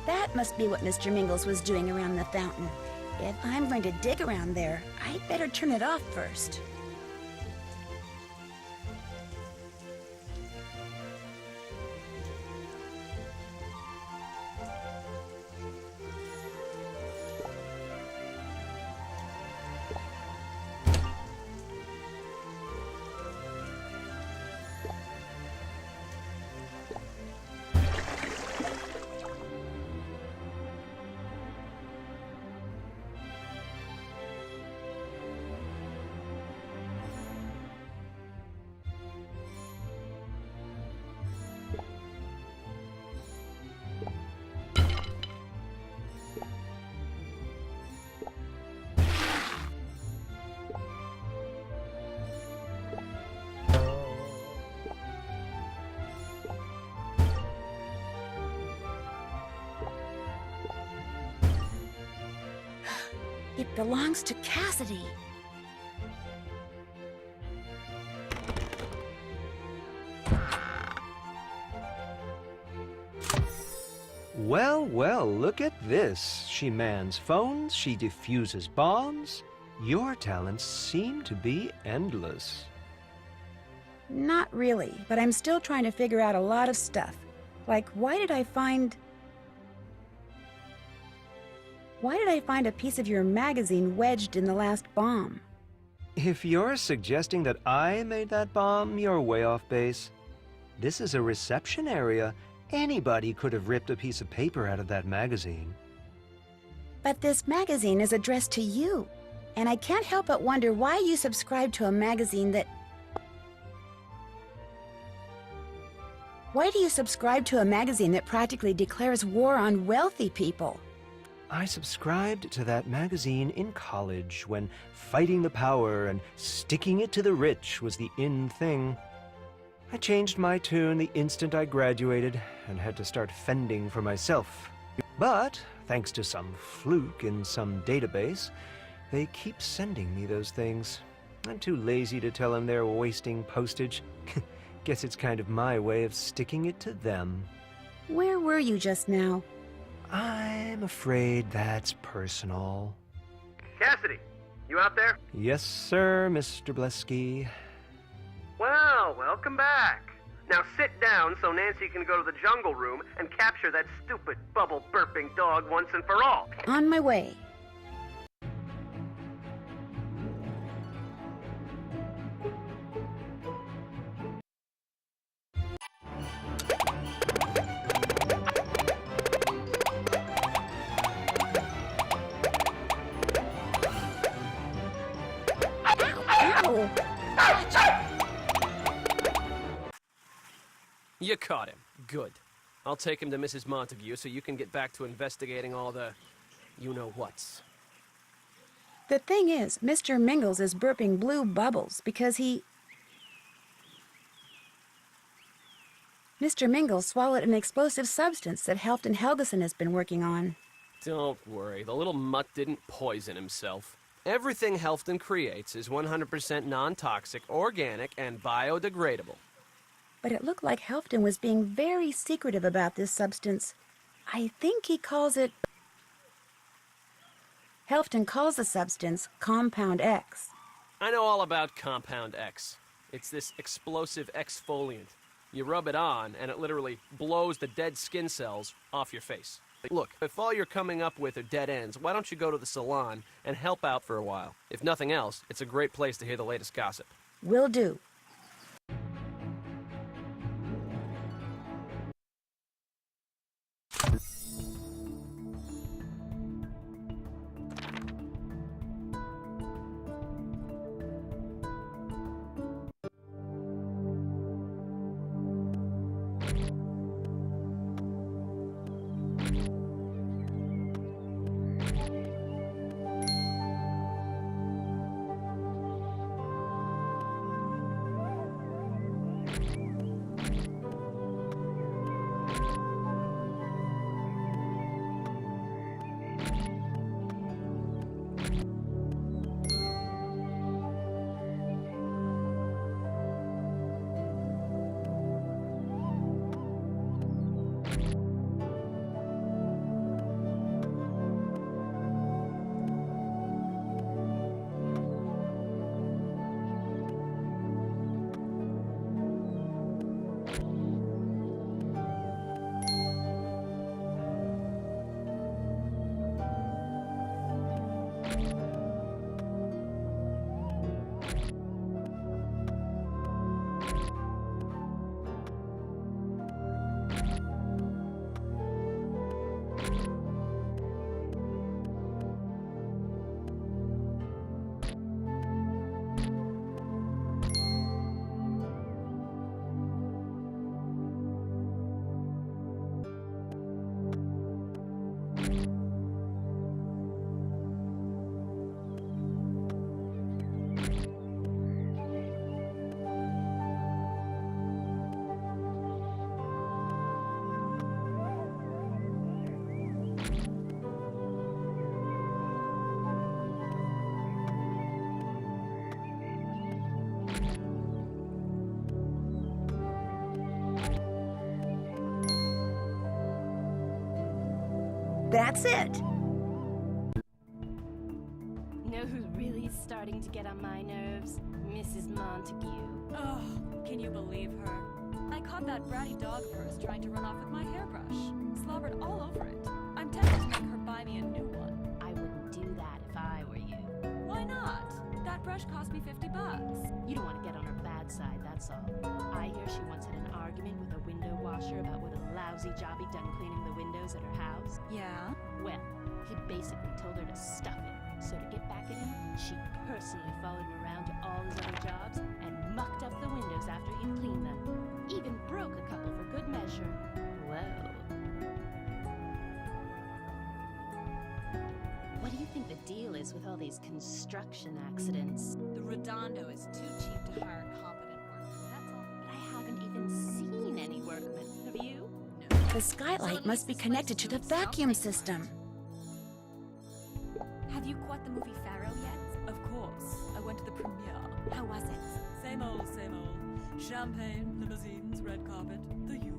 That must be what Mr. Mingles was doing around the fountain. If I'm going to dig around there, I'd better turn it off first. It belongs to Cassidy. Well, well, look at this. She mans phones, she defuses bombs. Your talents seem to be endless. Not really, but I'm still trying to figure out a lot of stuff. Like, why did I find a piece of your magazine wedged in the last bomb? If you're suggesting that I made that bomb, you're way off base. This is a reception area. Anybody could have ripped a piece of paper out of that magazine. But this magazine is addressed to you, and I can't help but wonder why you subscribe to a magazine that... Why do you subscribe to a magazine that practically declares war on wealthy people? I subscribed to that magazine in college when fighting the power and sticking it to the rich was the in thing. I changed my tune the instant I graduated and had to start fending for myself. But, thanks to some fluke in some database, they keep sending me those things. I'm too lazy to tell them they're wasting postage. Guess it's kind of my way of sticking it to them. Where were you just now? I'm afraid that's personal. Cassidy, you out there? Yes, sir, Mr. Blesky. Well, welcome back. Now sit down so Nancy can go to the jungle room and capture that stupid bubble-burping dog once and for all. On my way. Ow! You caught him. Good. I'll take him to Mrs. Montague so you can get back to investigating all the you-know-whats. The thing is, Mr. Mingles is burping blue bubbles because Mr. Mingles swallowed an explosive substance that Helfton Helgeson has been working on. Don't worry, the little mutt didn't poison himself. Everything Helfton creates is 100% non-toxic, organic, and biodegradable. But it looked like Helfton was being very secretive about this substance. I think he calls it... Helfton calls the substance Compound X. I know all about Compound X. It's this explosive exfoliant. You rub it on, and it literally blows the dead skin cells off your face. Look, if all you're coming up with are dead ends, why don't you go to the salon and help out for a while? If nothing else, it's a great place to hear the latest gossip. Will do. That's it. Know who's really starting to get on my nerves? Mrs. Montague. Oh, can you believe her? I caught that bratty dog first trying to run off with my hairbrush. Slobbered all over it. I'm tempted to make her buy me a new one. I wouldn't do that if I were you. Why not? That brush cost me $50. You don't want to get on her bad side, that's all. I hear she once had an argument with a window washer about what a lousy job he'd done cleaning the windows at her house. Yeah? Well, he basically told her to stuff it. So to get back at him, she personally followed him around to all his other jobs and mucked up the windows after he'd cleaned them. Even broke a couple for good measure. Whoa. What do you think the deal is with all these construction accidents? The Redondo is too cheap to hire competent workers, that's all. But I haven't even seen any workmen. Have you? No. The skylight must be connected to the vacuum system. Have you caught the movie Pharaoh yet? Of course. I went to the premiere. How was it? Same old, same old. Champagne, limousines, red carpet, the usual.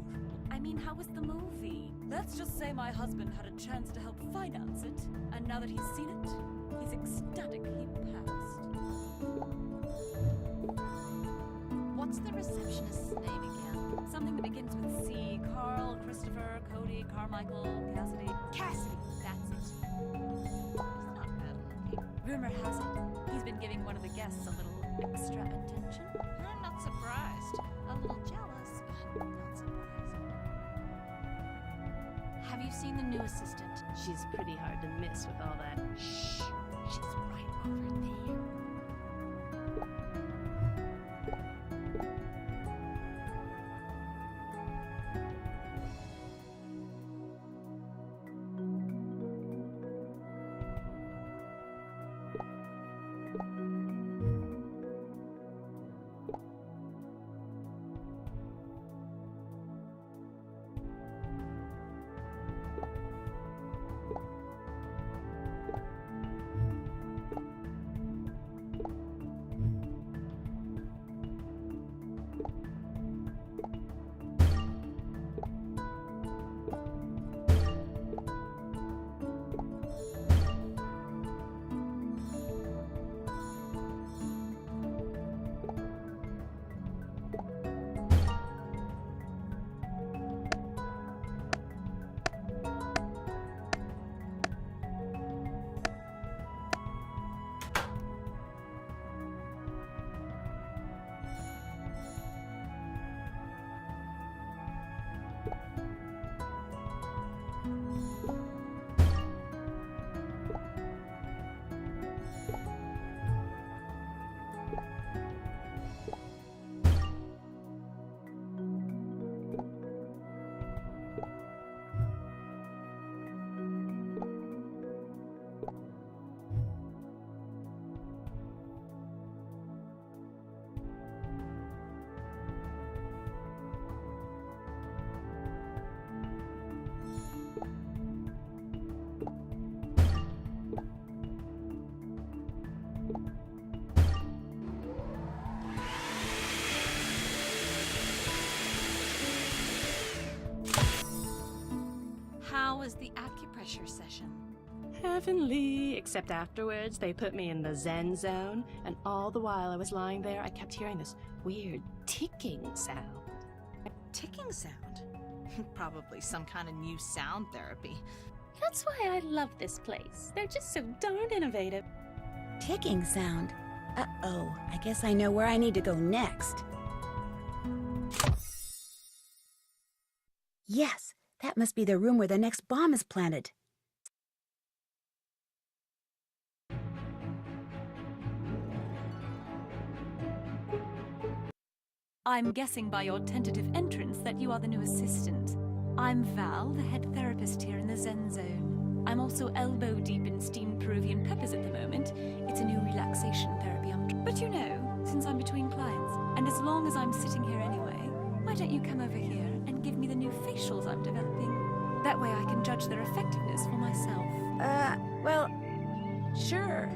I mean, how was the movie? Let's just say my husband had a chance to help finance it, and now that he's seen it, he's ecstatic he passed. What's the receptionist's name again? Something that begins with C. Carl, Christopher, Cody, Carmichael, Cassidy. Cassidy! That's it. He's not bad looking. Rumor has it, he's been giving one of the guests a little extra attention. I'm not surprised. A little jealous, but not surprised. Have you seen the new assistant? She's pretty hard to miss with all that. Shh! She's right over there. How was the acupressure session? Heavenly, except afterwards they put me in the Zen zone, and all the while I was lying there, I kept hearing this weird ticking sound. Ticking sound? Probably some kind of new sound therapy. That's why I love this place. They're just so darn innovative. Ticking sound. Uh-oh, I guess I know where I need to go next. Yes, that must be the room where the next bomb is planted. I'm guessing by your tentative entrance that you are the new assistant. I'm Val, the head therapist here in the Zen Zone. I'm also elbow deep in steamed Peruvian peppers at the moment. It's a new relaxation therapy But you know, since I'm between clients, and as long as I'm sitting here anyway, why don't you come over here and give me the new facials I'm developing? That way I can judge their effectiveness for myself. Well, sure.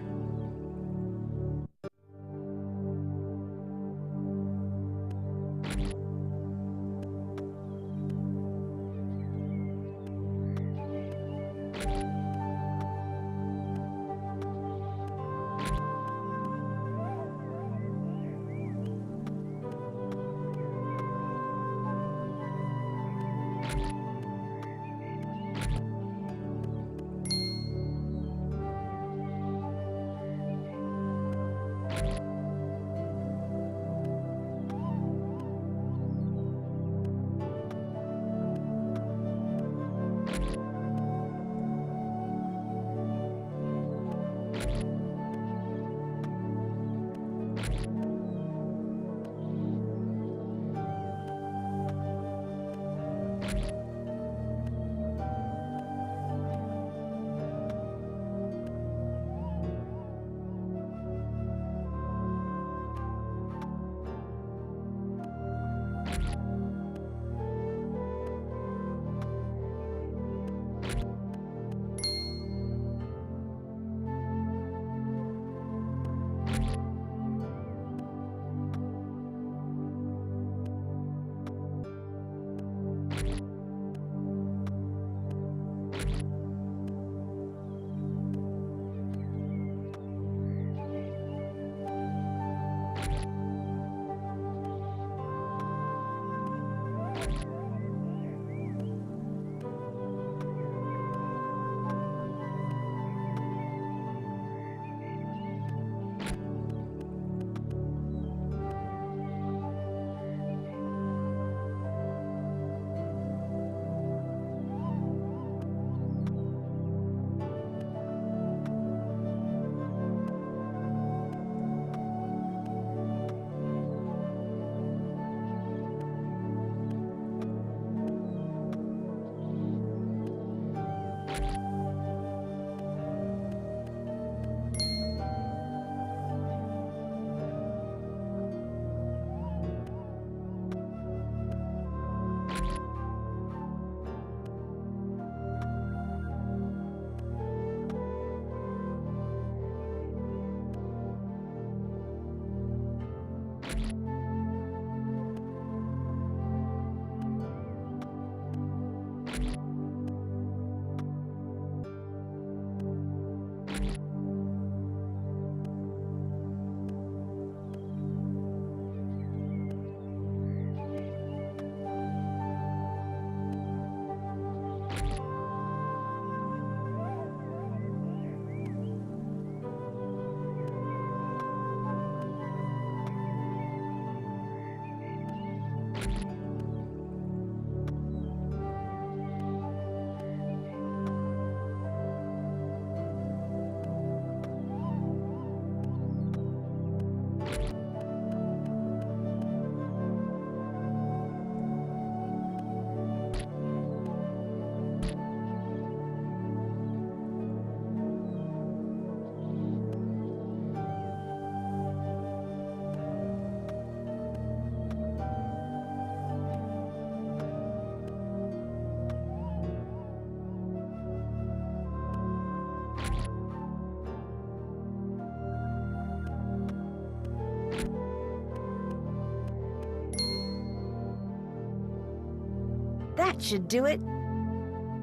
That should do it.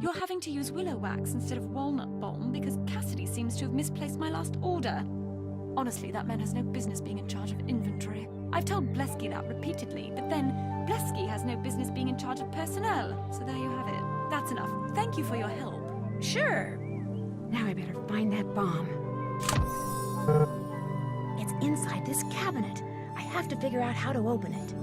You're having to use willow wax instead of walnut balm because Cassidy seems to have misplaced my last order. Honestly, that man has no business being in charge of inventory. I've told Blesky that repeatedly, but then Blesky has no business being in charge of personnel. So there you have it. That's enough. Thank you for your help. Sure. Now I better find that bomb. It's inside this cabinet. I have to figure out how to open it.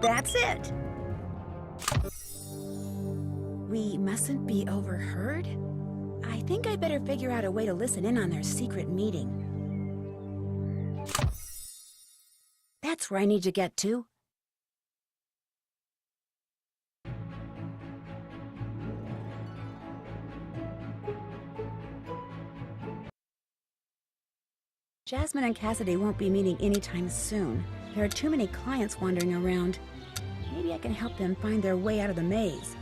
That's it. We mustn't be overheard? I think I better figure out a way to listen in on their secret meeting. That's where I need to get to. Jasmine and Cassidy won't be meeting anytime soon. There are too many clients wandering around. Maybe I can help them find their way out of the maze.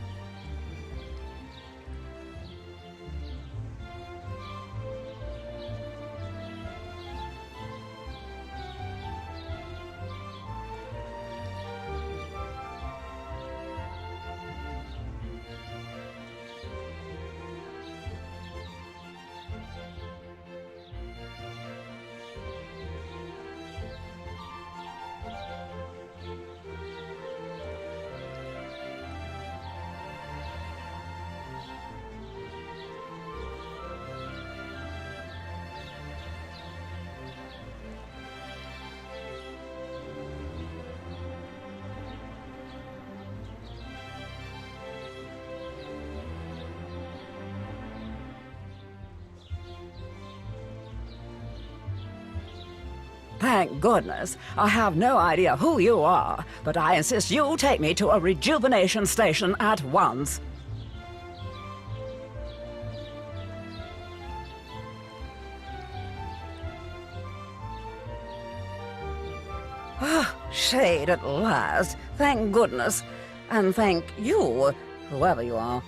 Thank goodness. I have no idea who you are, but I insist you take me to a rejuvenation station at once. Ah, shade at last. Thank goodness. And thank you, whoever you are.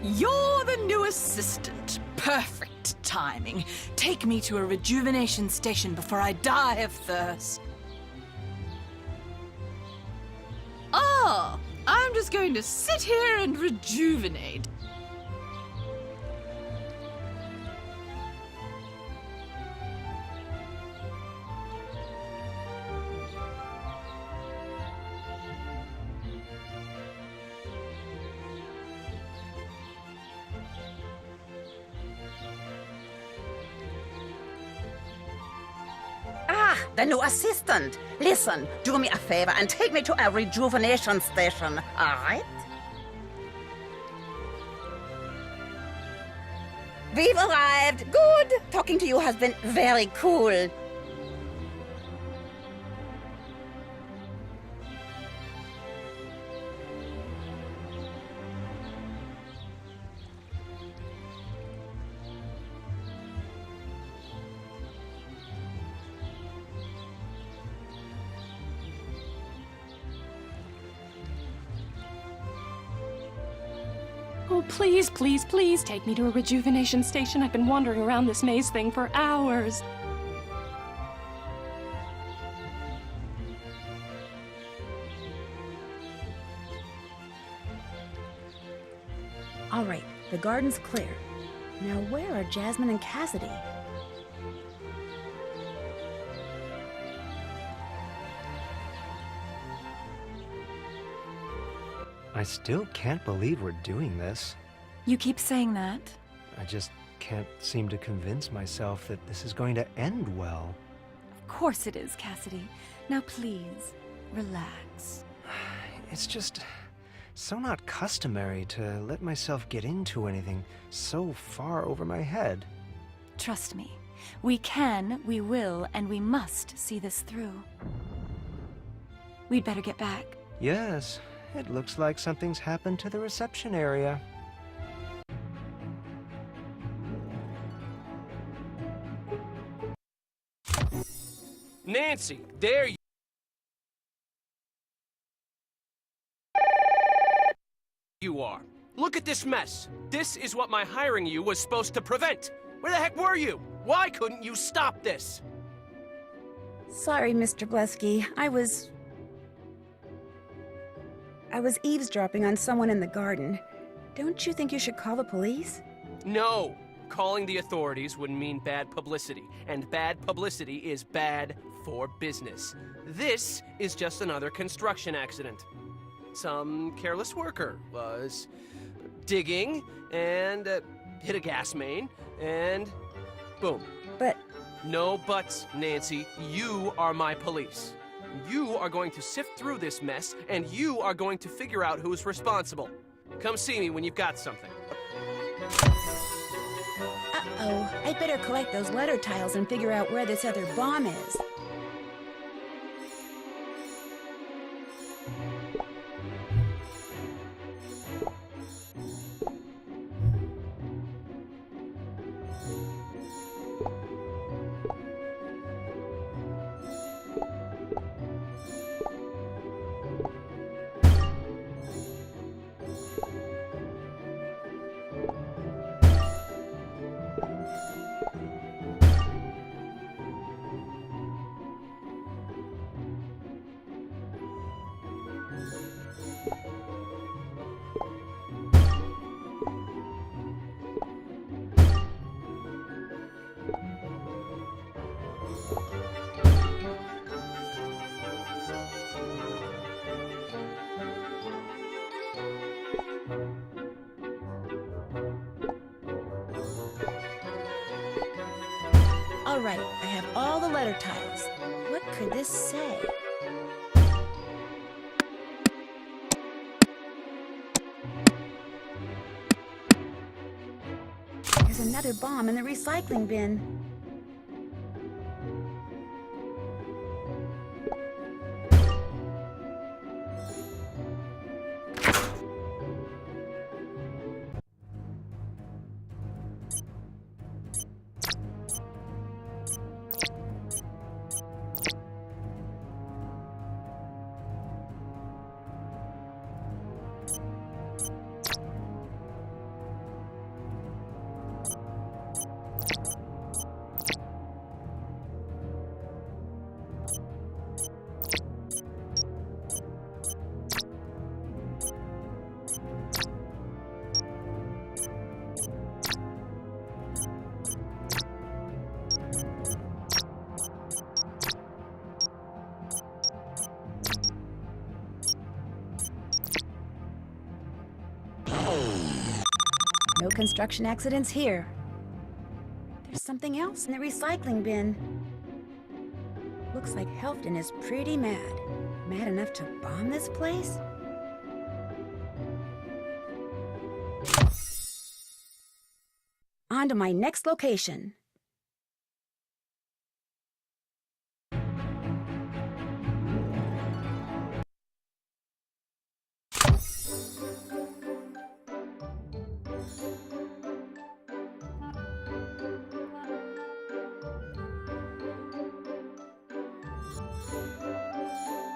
You're the new assistant. Perfect timing. Take me to a rejuvenation station before I die of thirst. Oh, I'm just going to sit here and rejuvenate. Ah, the new assistant. Listen, do me a favor and take me to a rejuvenation station, all right? We've arrived. Good. Talking to you has been very cool. Oh, please, please, please take me to a rejuvenation station. I've been wandering around this maze thing for hours. All right, the garden's clear. Now where are Jasmine and Cassidy? I still can't believe we're doing this. You keep saying that. I just can't seem to convince myself that this is going to end well. Of course it is, Cassidy. Now please, relax. It's just so not customary to let myself get into anything so far over my head. Trust me. We can, we will, and we must see this through. We'd better get back. Yes, it looks like something's happened to the reception area. Nancy, there you are. Look at this mess. This is what my hiring you was supposed to prevent. Where the heck were you? Why couldn't you stop this? Sorry, Mr. Blesky. I was eavesdropping on someone in the garden. Don't you think you should call the police? No. Calling the authorities would mean bad publicity, and bad publicity is bad for business. This is just another construction accident. Some careless worker was digging and hit a gas main, and boom. But... No buts, Nancy. You are my police. You are going to sift through this mess, and you are going to figure out who's responsible. Come see me when you've got something. Uh-oh, I better collect those letter tiles and figure out where this other bomb is. All right, I have all the letter titles. What could this say? There's another bomb in the recycling bin. No construction accidents here. There's something else in the recycling bin. Looks like Helfton is pretty mad. Mad enough to bomb this place? On to my next location.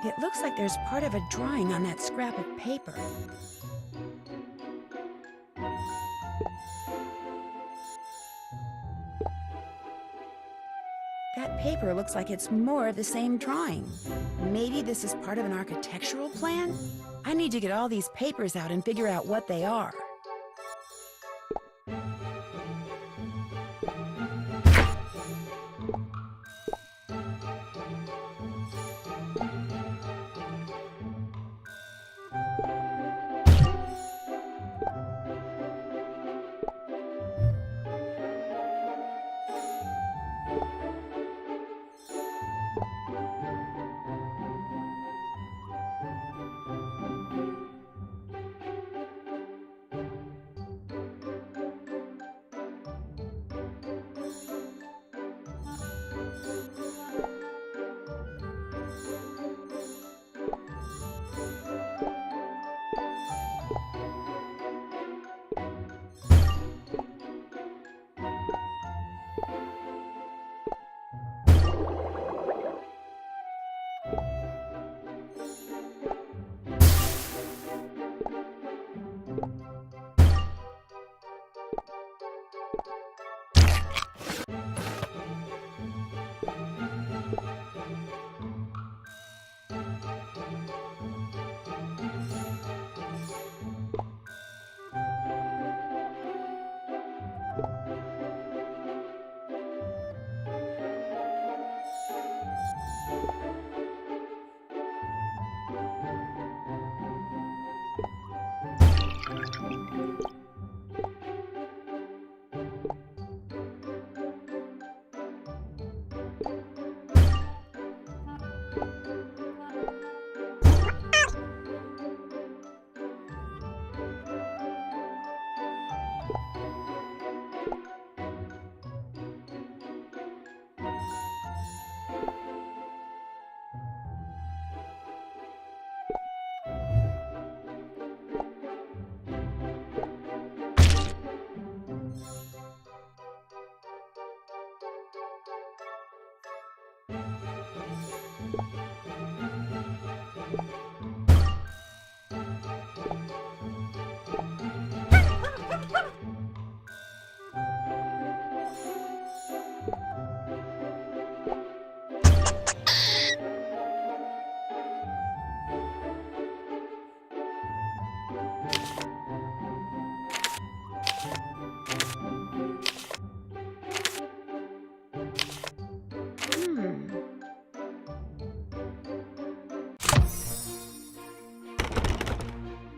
It looks like there's part of a drawing on that scrap of paper. That paper looks like it's more of the same drawing. Maybe this is part of an architectural plan? I need to get all these papers out and figure out what they are.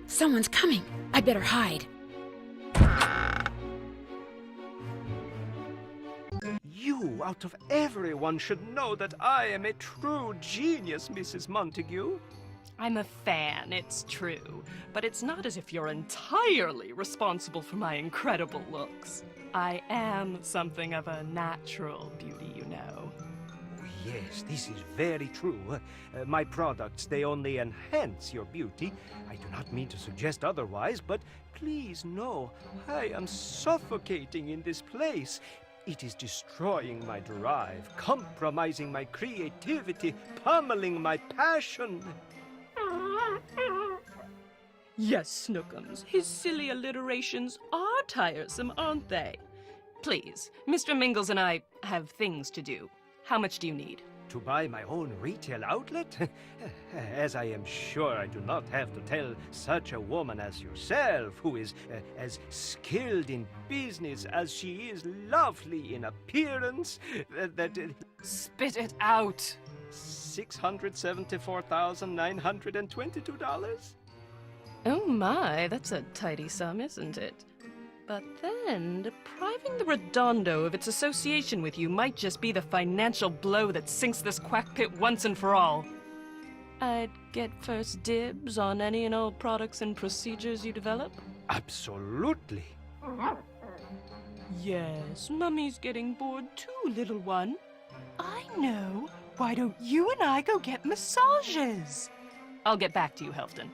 Someone's coming. I better hide. You You, out of everyone, should know that I am a true genius, Mrs. Montague. I'm a fan, it's true, but it's not as if you're entirely responsible for my incredible looks. I am something of a natural beauty, you know. Oh, yes, this is very true. My products, they only enhance your beauty. I do not mean to suggest otherwise, but please know, I am suffocating in this place. It is destroying my drive, compromising my creativity, pummeling my passion. Yes, Snookums, his silly alliterations are tiresome, aren't they? Please, Mr. Mingles and I have things to do. How much do you need? To buy my own retail outlet? As I am sure I do not have to tell such a woman as yourself, who is as skilled in business as she is lovely in appearance, that Spit it out! $674,922? Oh my, that's a tidy sum, isn't it? But then, depriving the Redondo of its association with you might just be the financial blow that sinks this quack pit once and for all. I'd get first dibs on any and all products and procedures you develop? Absolutely. Yes, Mummy's getting bored too, little one. I know. Why don't you and I go get massages? I'll get back to you, Helfton.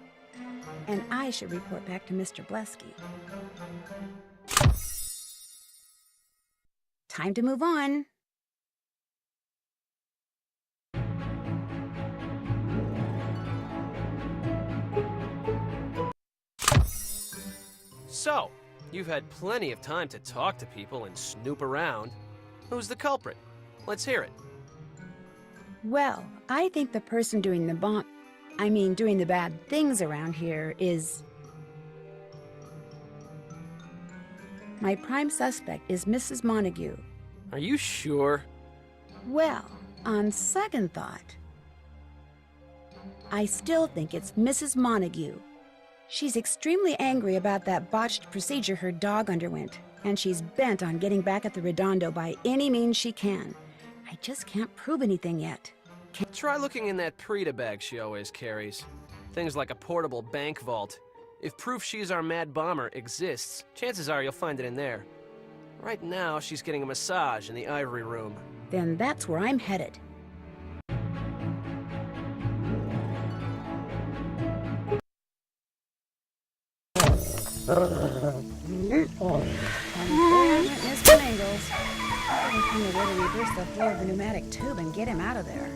And I should report back to Mr. Blesky. Time to move on. So, you've had plenty of time to talk to people and snoop around. Who's the culprit? Let's hear it. Well, I think the person doing the doing the bad things around here is... My prime suspect is Mrs. Montague. Are you sure? Well, on second thought, I still think it's Mrs. Montague. She's extremely angry about that botched procedure her dog underwent, and she's bent on getting back at the Redondo by any means she can. I just can't prove anything yet. Try looking in that Prita bag she always carries. Things like a portable bank vault. If proof she's our mad bomber exists, chances are you'll find it in there. Right now, she's getting a massage in the ivory room. Then that's where I'm headed. Mr. Mingles. I can find a way to reverse the flow of the pneumatic tube and get him out of there.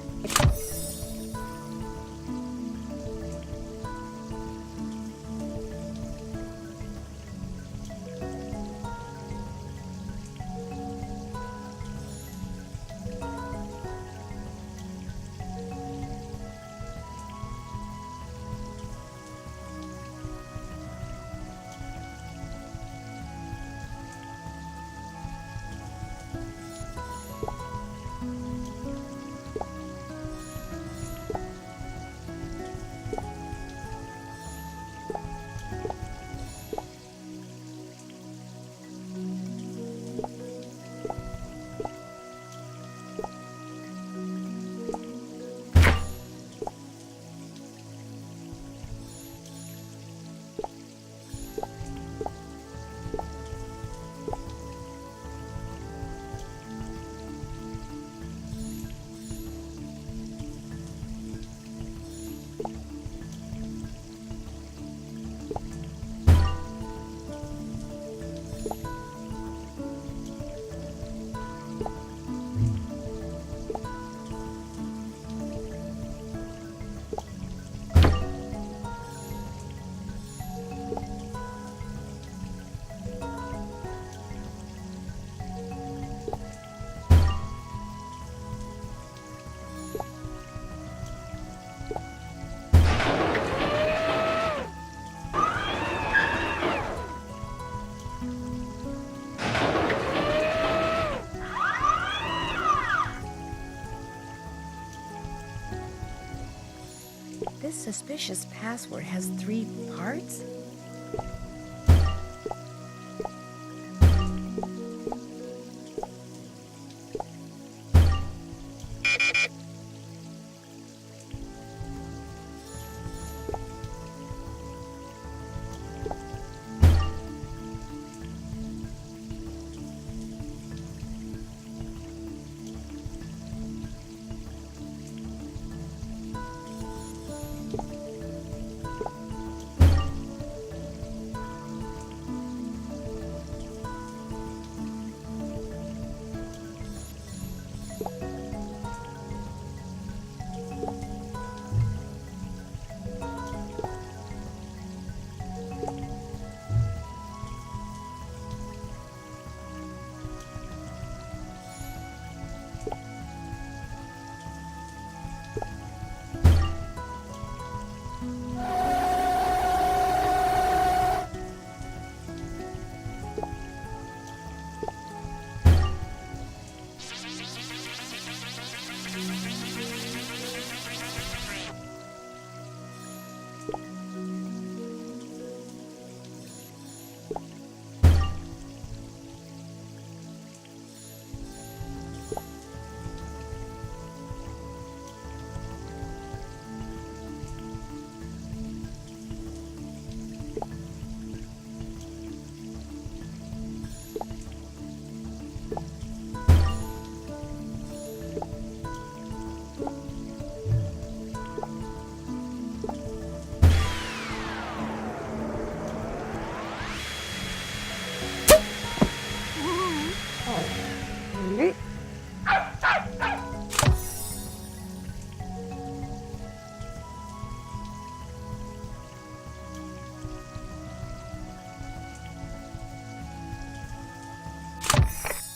This suspicious password has 3 parts?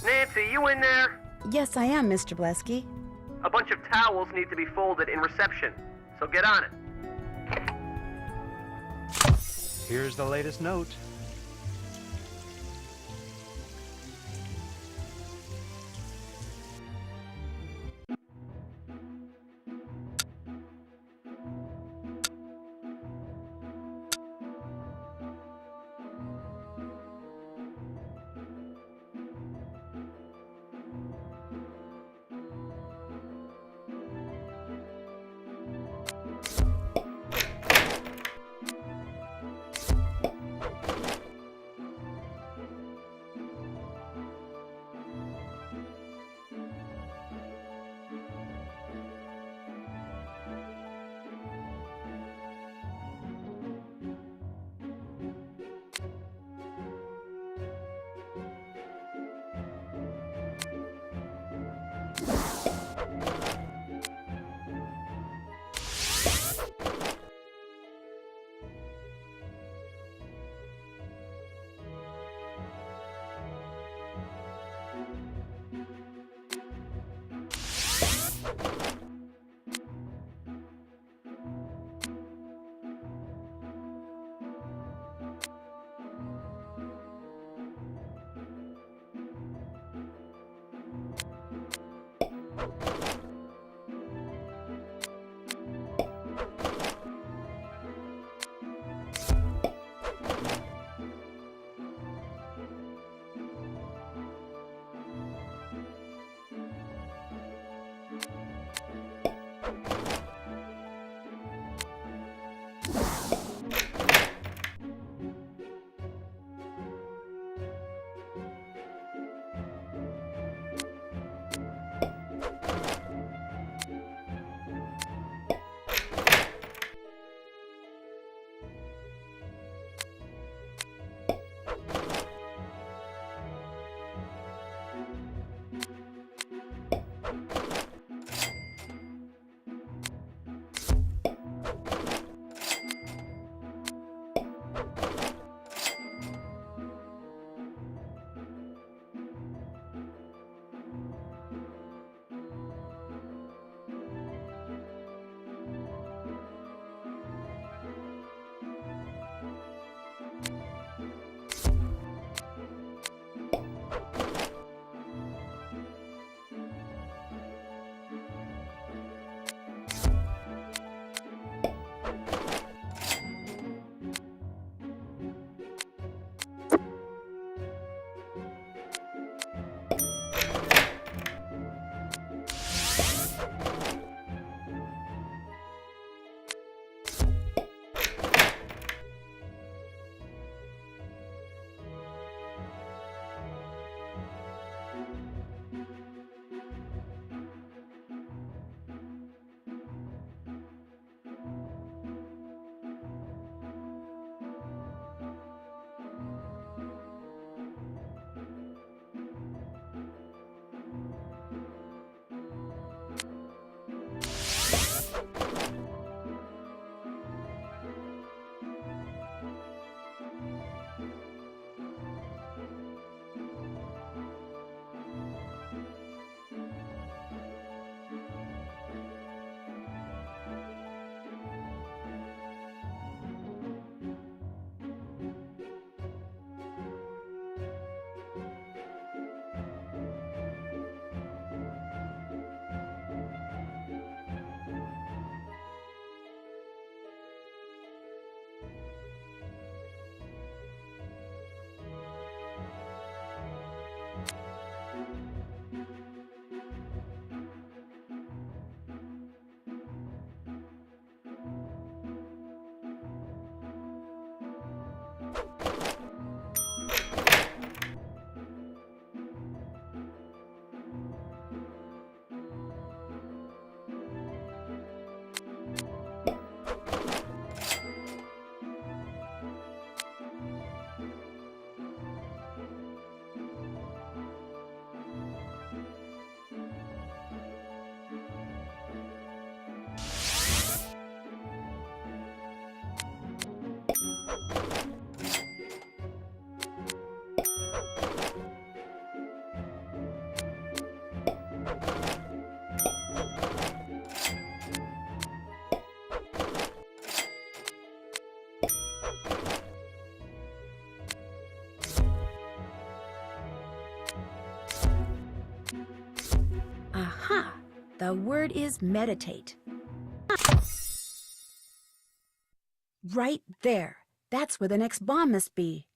Nancy, you in there? Yes, I am, Mr. Blesky. A bunch of towels need to be folded in reception, so get on it. Here's the latest note. Aha! The word is meditate. Right there. That's where the next bomb must be.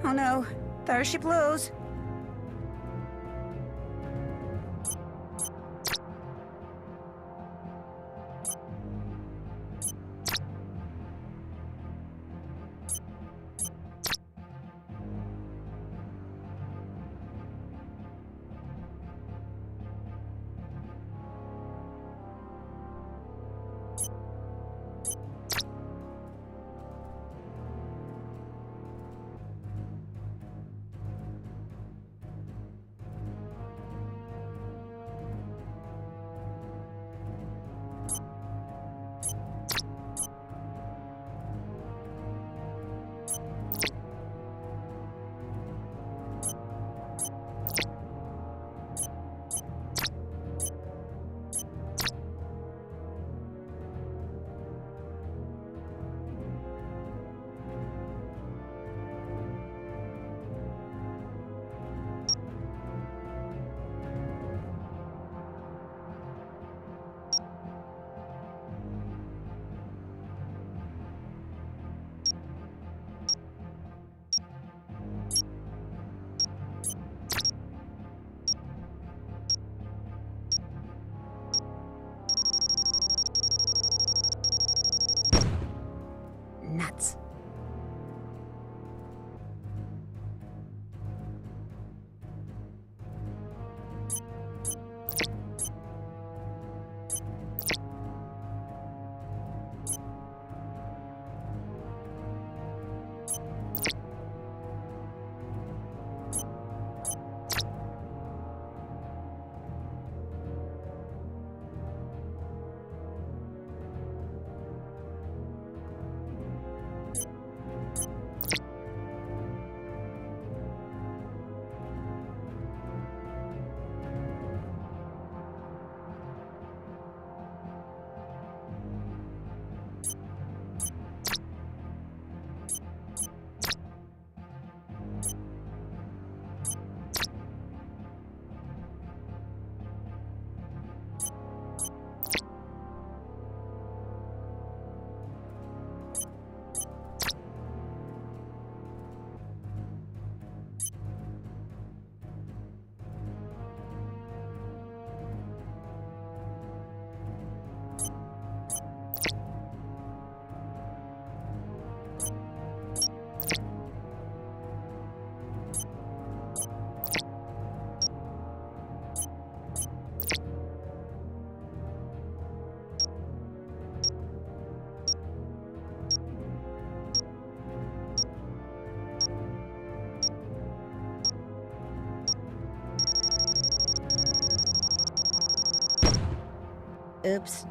Oh no, there she blows. Oops.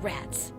Rats.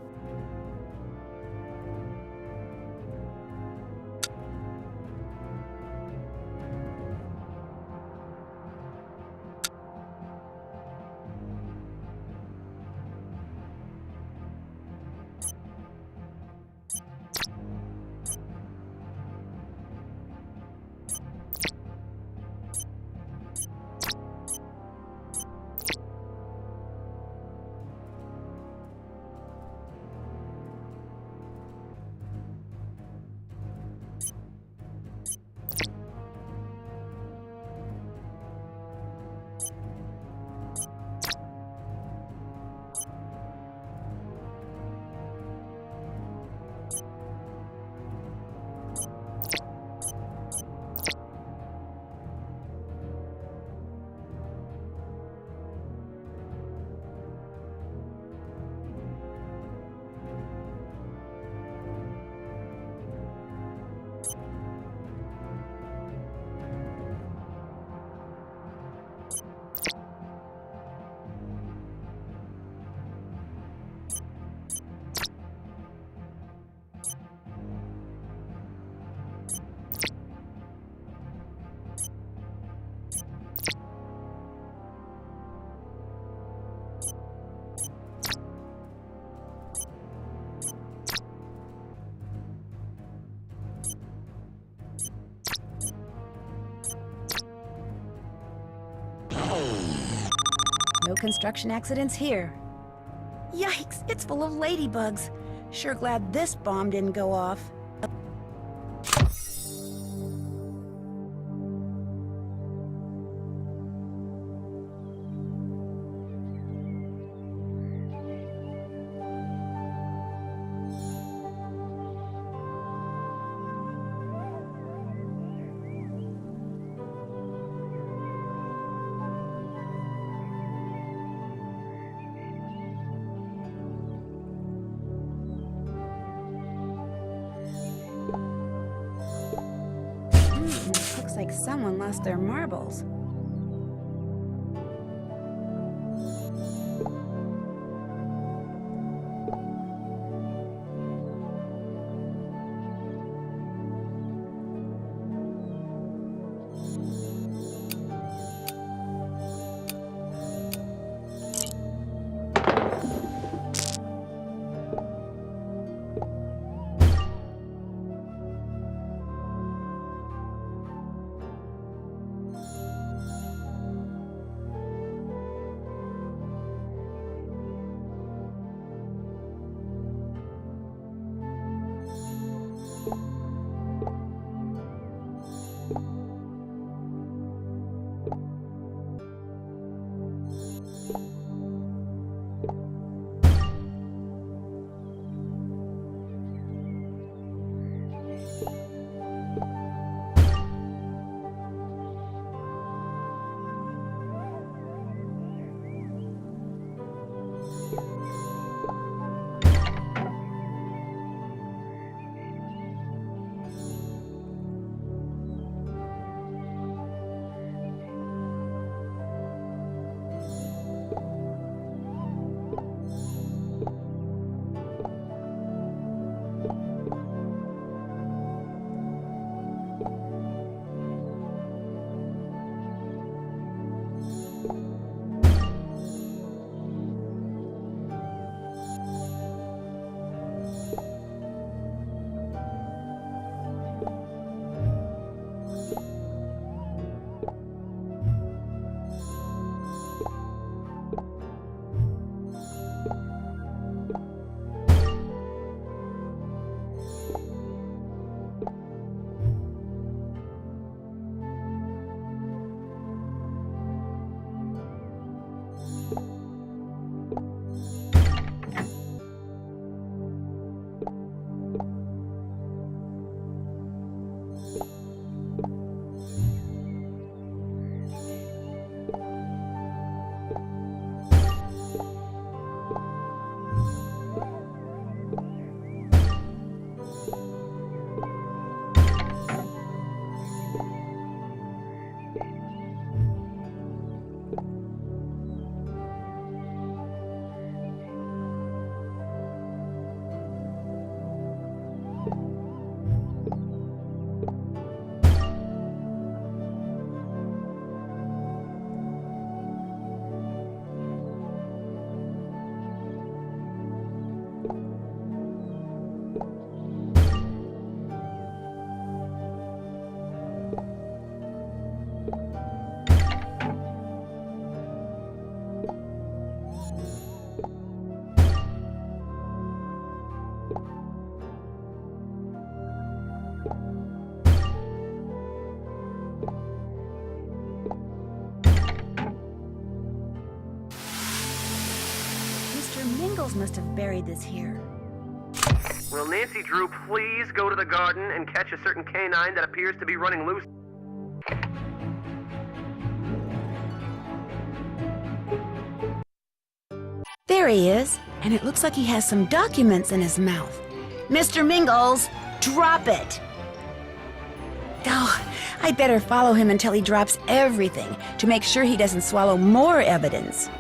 No construction accidents here. Yikes, it's full of ladybugs. Sure glad this bomb didn't go off. Looks like someone lost their marbles. Mr. Mingles must have buried this here. Will Nancy Drew please go to the garden and catch a certain canine that appears to be running loose? There he is, and it looks like he has some documents in his mouth. Mr. Mingles, drop it! Oh, I better follow him until he drops everything to make sure he doesn't swallow more evidence.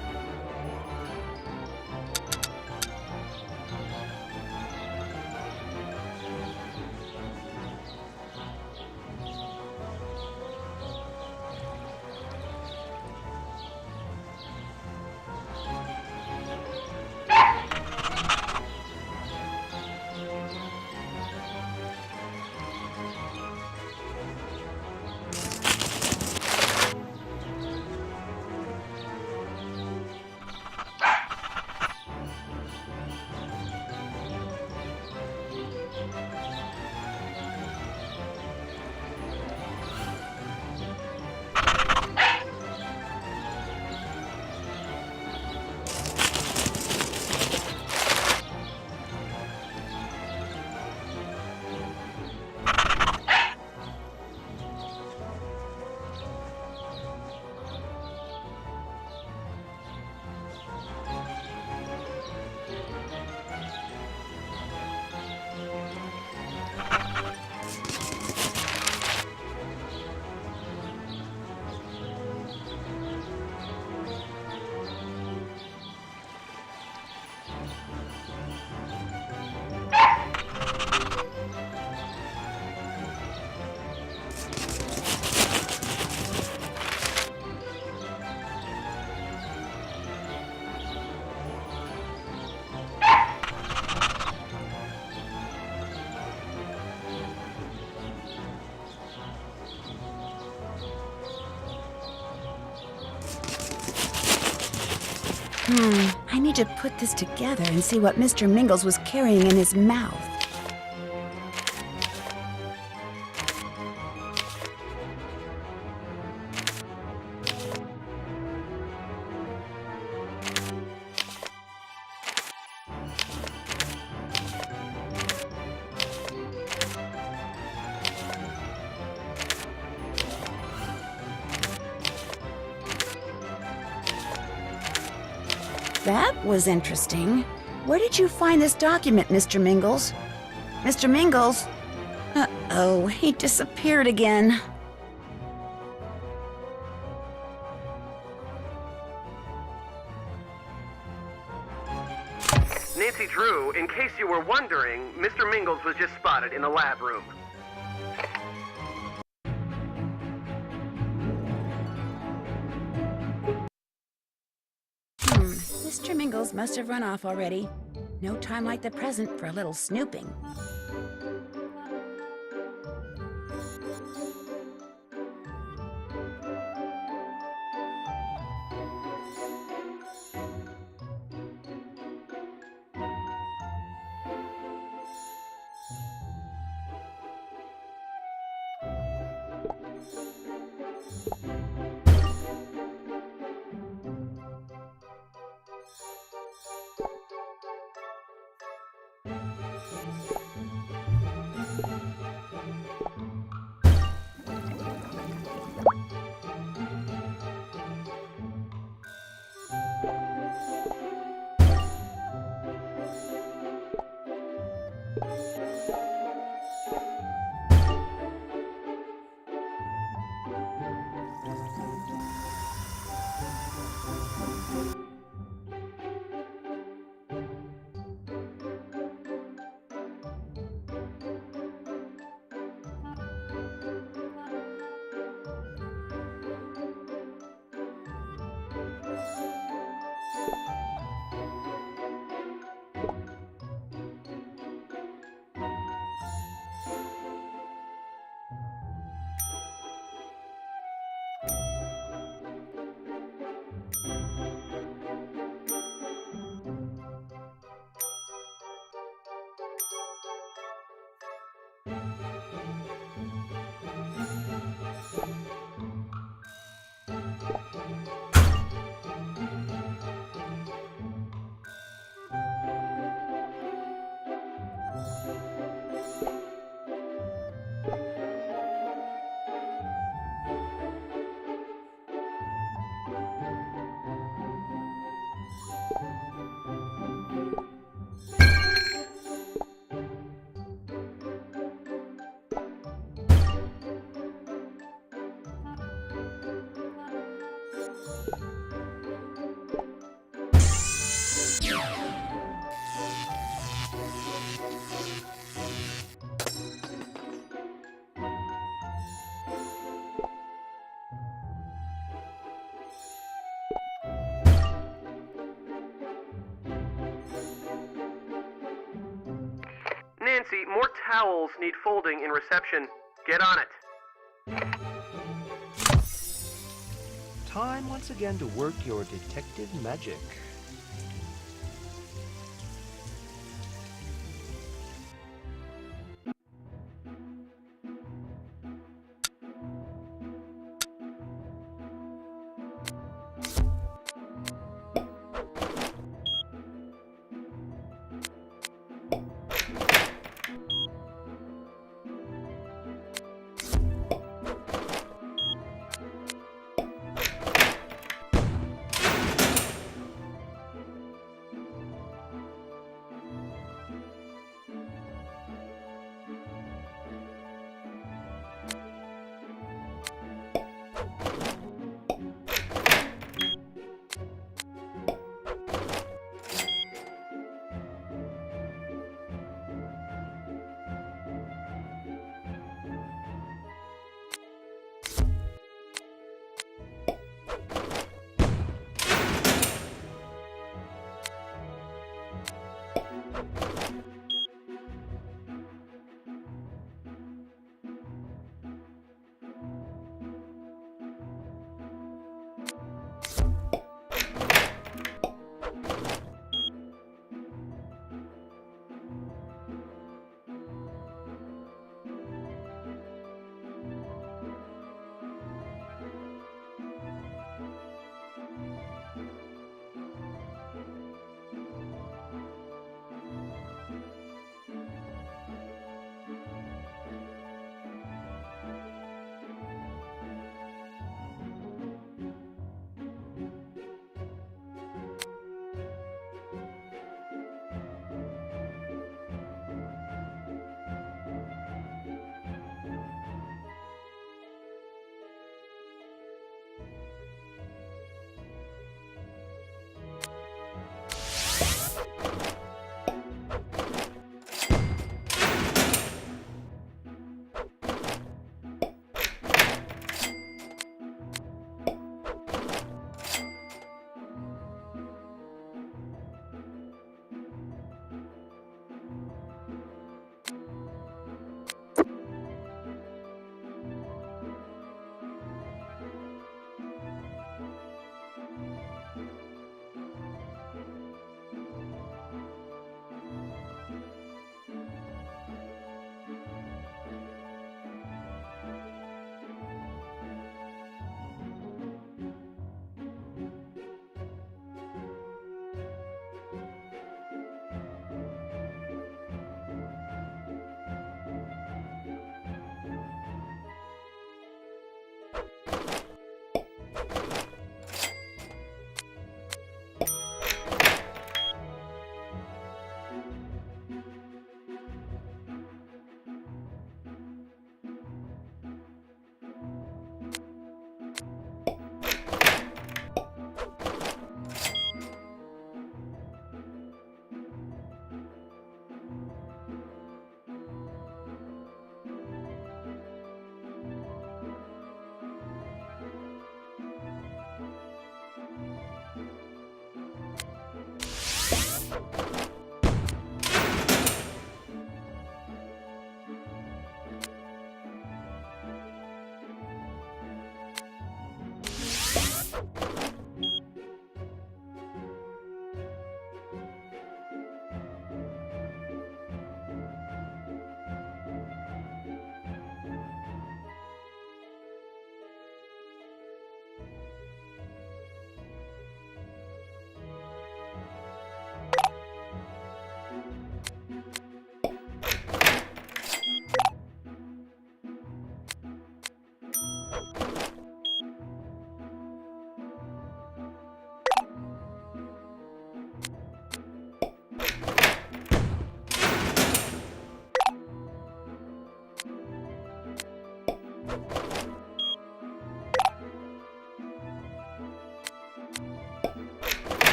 I need to put this together and see what Mr. Mingles was carrying in his mouth. That was interesting. Where did you find this document, Mr. Mingles? Mr. Mingles? Uh-oh, he disappeared again. Nancy Drew, in case you were wondering, Mr. Mingles was just spotted in the lab room. Mr. Mingles must have run off already. No time like the present for a little snooping. Nancy, more towels need folding in reception. Get on it. Time once again to work your detective magic.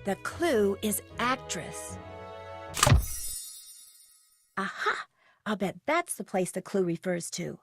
The clue is actress. Aha! I'll bet that's the place the clue refers to.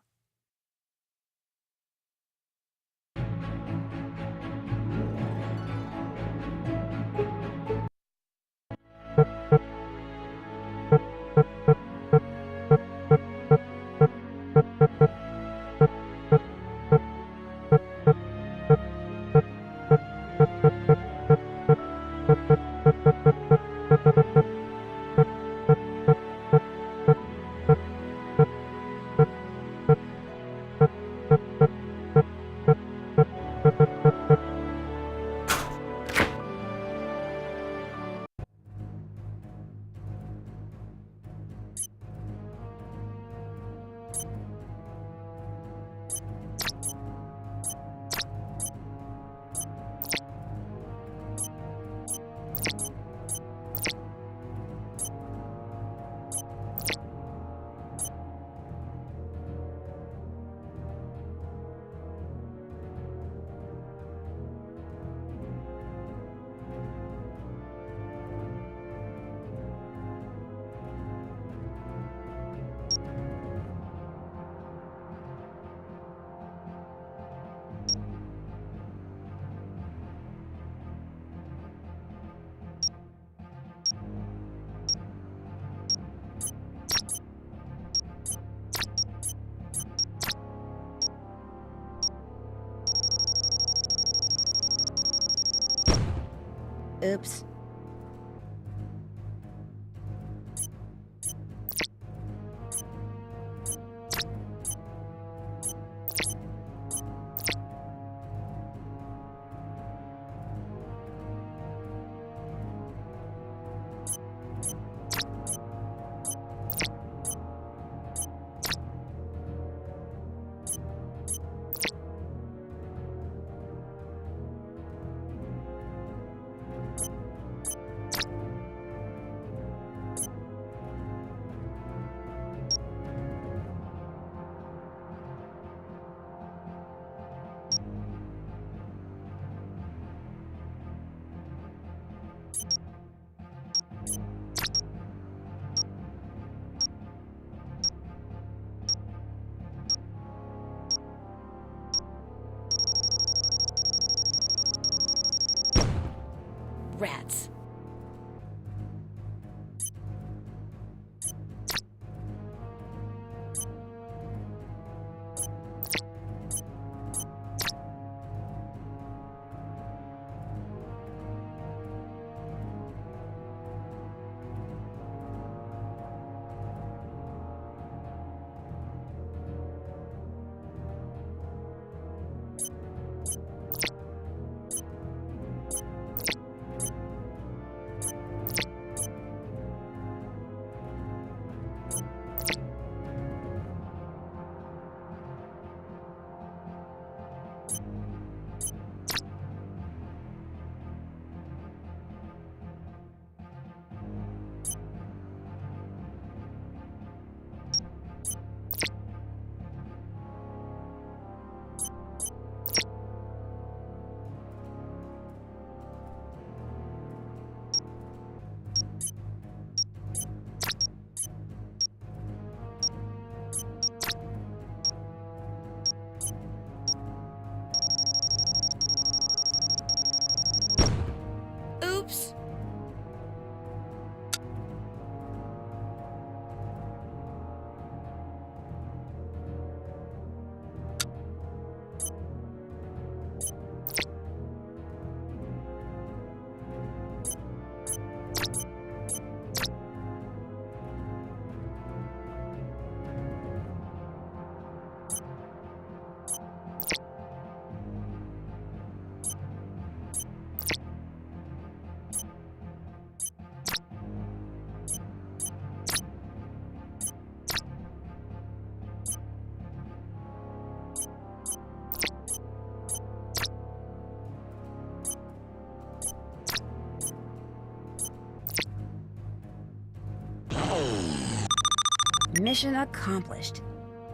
Oops. Rats. Oops. Mission accomplished.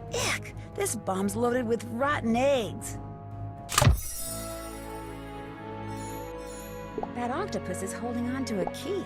Ick! This bomb's loaded with rotten eggs. that octopus is holding on to a key.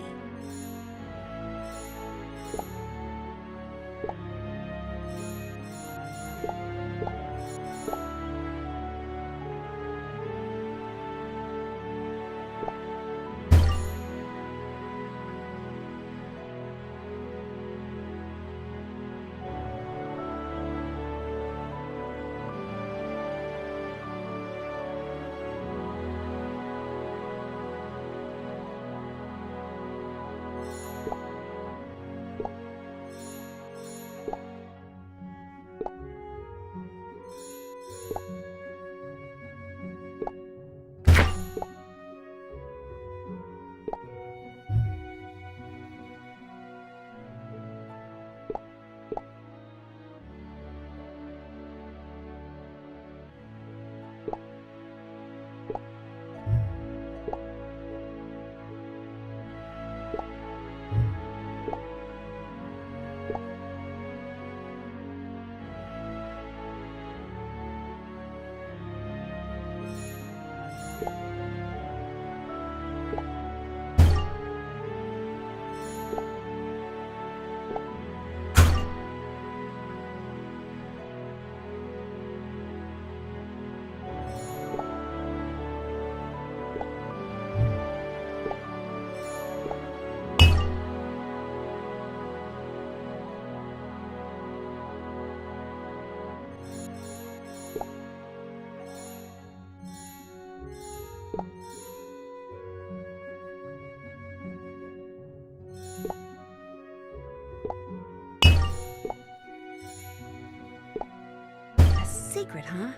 A secret, huh?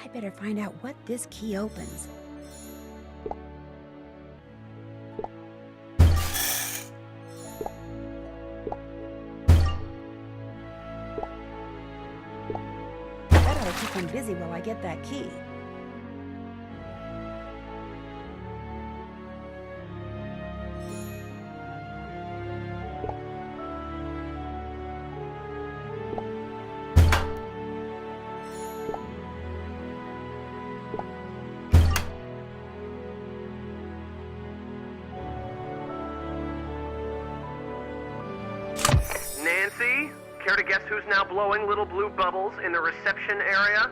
I better find out what this key opens. That ought to keep him busy while I get that key. Nancy, care to guess who's now blowing little blue bubbles in the reception area?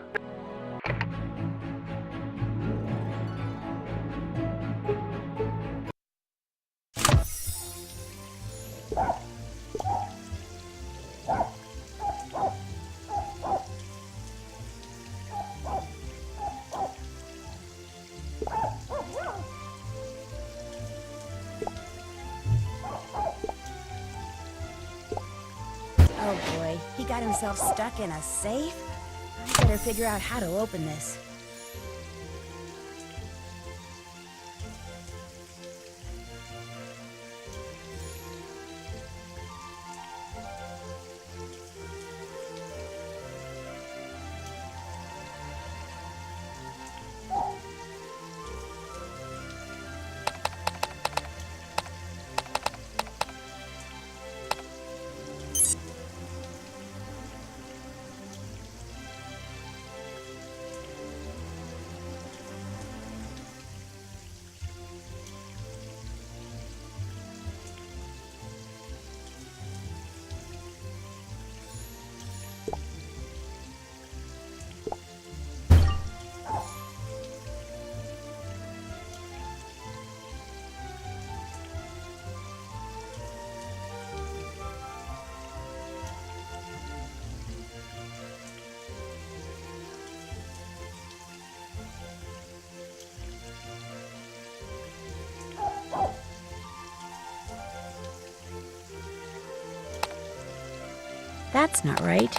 Oh boy, he got himself stuck in a safe? I better figure out how to open this. That's not right.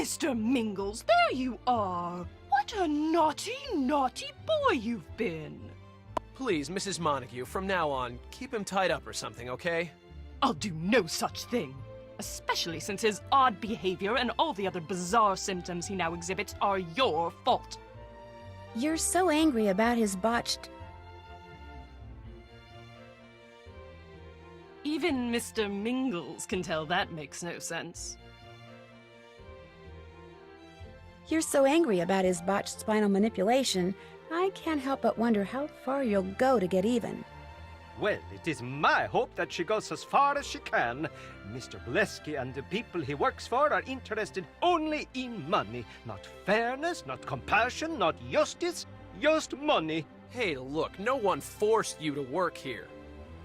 Mr. Mingles, there you are. What a naughty, naughty boy you've been. Please, Mrs. Montague, from now on, keep him tied up or something, okay? I'll do no such thing. Especially since his odd behavior and all the other bizarre symptoms he now exhibits are your fault. You're so angry about his botched... Even Mr. Mingles can tell that makes no sense. You're so angry about his botched spinal manipulation, I can't help but wonder how far you'll go to get even. Well, it is my hope that she goes as far as she can. Mr. Bolesky and the people he works for are interested only in money. Not fairness, not compassion, not justice, just money. Hey, look, no one forced you to work here.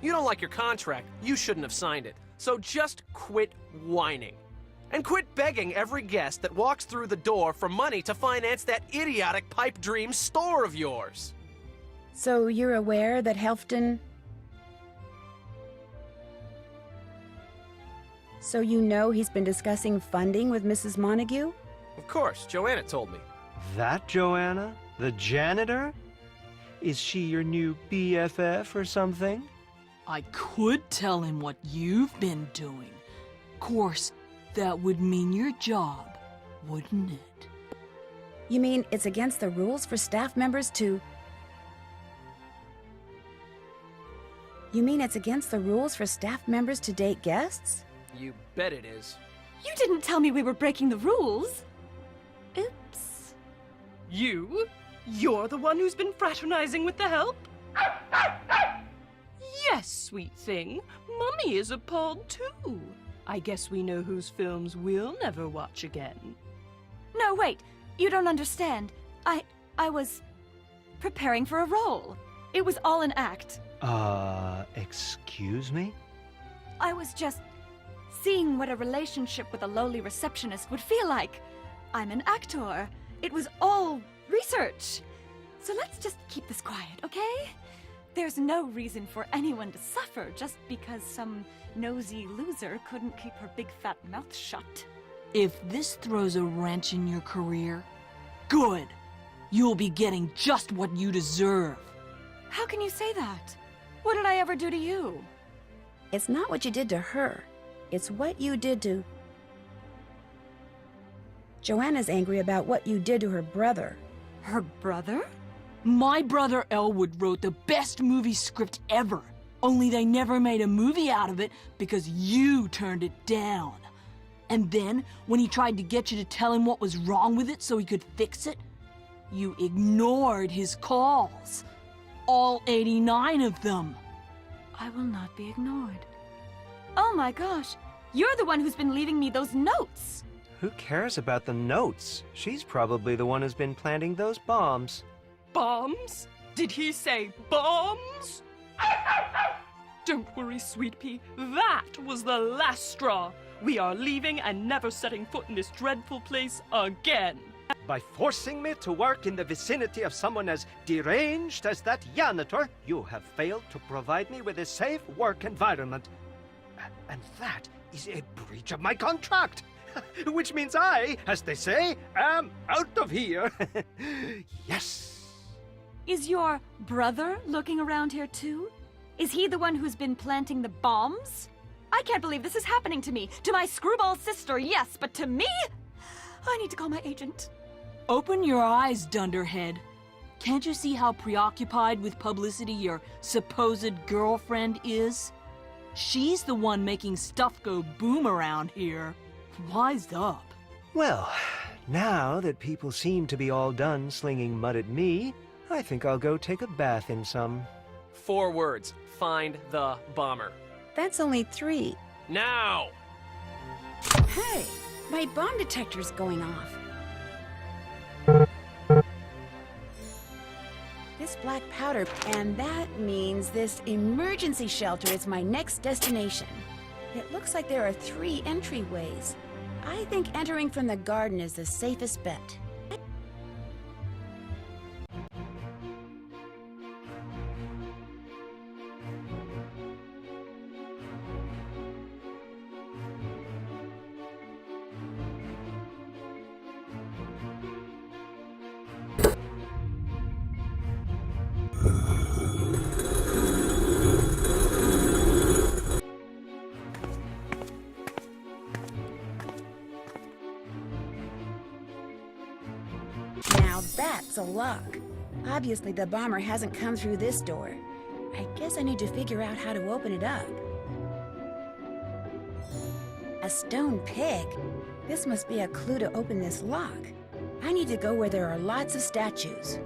You don't like your contract, you shouldn't have signed it. So just quit whining. And quit begging every guest that walks through the door for money to finance that idiotic pipe dream store of yours. So you're aware that Helfton... So you know he's been discussing funding with Mrs. Montague? Of course, Joanna told me. That Joanna? The janitor? Is she your new BFF or something? I could tell him what you've been doing. Course, that would mean your job, wouldn't it? You mean it's against the rules for staff members to... You mean it's against the rules for staff members to date guests? You bet it is. You didn't tell me we were breaking the rules. Oops. You? You're the one who's been fraternizing with the help? Yes, sweet thing. Mummy is appalled too. I guess we know whose films we'll never watch again. No, wait. You don't understand. I was preparing for a role. It was all an act. Excuse me? I was just seeing what a relationship with a lowly receptionist would feel like. I'm an actor. It was all research. So let's just keep this quiet, okay? There's no reason for anyone to suffer just because some nosy loser couldn't keep her big fat mouth shut. If this throws a wrench in your career, good. You'll be getting just what you deserve. How can you say that? What did I ever do to you? It's not what you did to her. It's what you did to... Joanna's angry about what you did to her brother. Her brother? My brother Elwood wrote the best movie script ever. Only they never made a movie out of it because you turned it down. And then, when he tried to get you to tell him what was wrong with it so he could fix it, you ignored his calls. All 89 of them. I will not be ignored. Oh my gosh, you're the one who's been leaving me those notes. Who cares about the notes? She's probably the one who's been planting those bombs. Bombs? Did he say bombs? Don't worry, sweet pea. That was the last straw. We are leaving and never setting foot in this dreadful place again. By forcing me to work in the vicinity of someone as deranged as that janitor, you have failed to provide me with a safe work environment. And that is a breach of my contract. Which means I, as they say, am out of here. Yes. Is your brother looking around here too? Is he the one who's been planting the bombs? I can't believe this is happening to me. To my screwball sister, yes, but to me? I need to call my agent. Open your eyes, dunderhead. Can't you see how preoccupied with publicity your supposed girlfriend is? She's the one making stuff go boom around here. Wise up. Well, now that people seem to be all done slinging mud at me, I think I'll go take a bath in some. 4 words. Find the bomber. That's only 3. Now! Hey, my bomb detector's going off. This black powder, and that means this emergency shelter is my next destination. It looks like there are 3 entryways. I think entering from the garden is the safest bet. Now that's a lock. Obviously the bomber hasn't come through this door. I guess I need to figure out how to open it up. A stone pig? This must be a clue to open this lock. I need to go where there are lots of statues.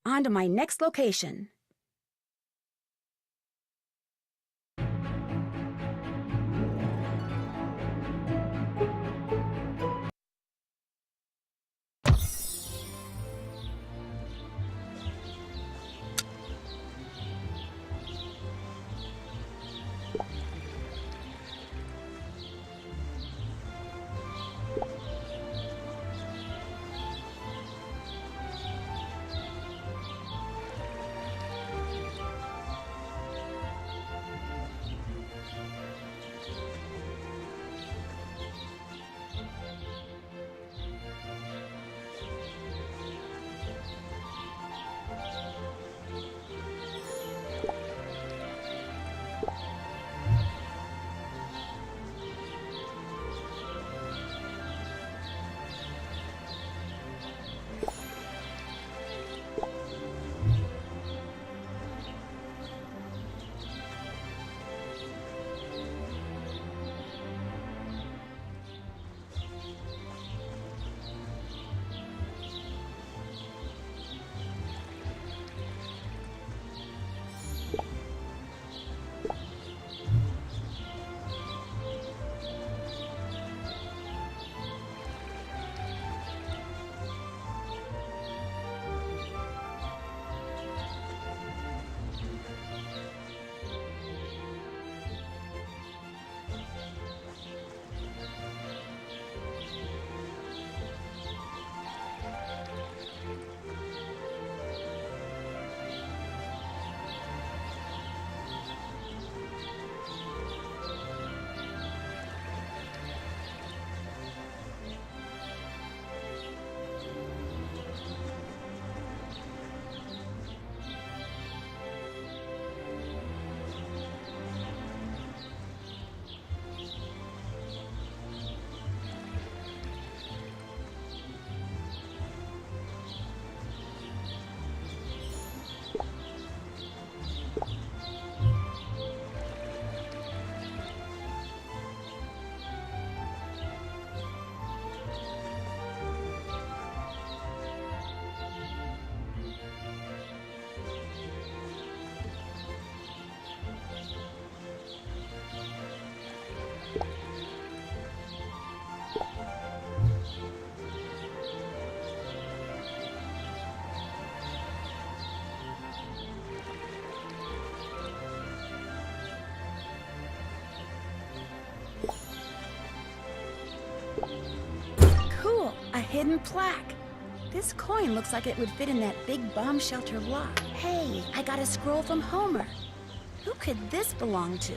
On to my next location. Cool, a hidden plaque. This coin looks like it would fit in that big bomb shelter lock. Hey, I got a scroll from Homer. Who could this belong to?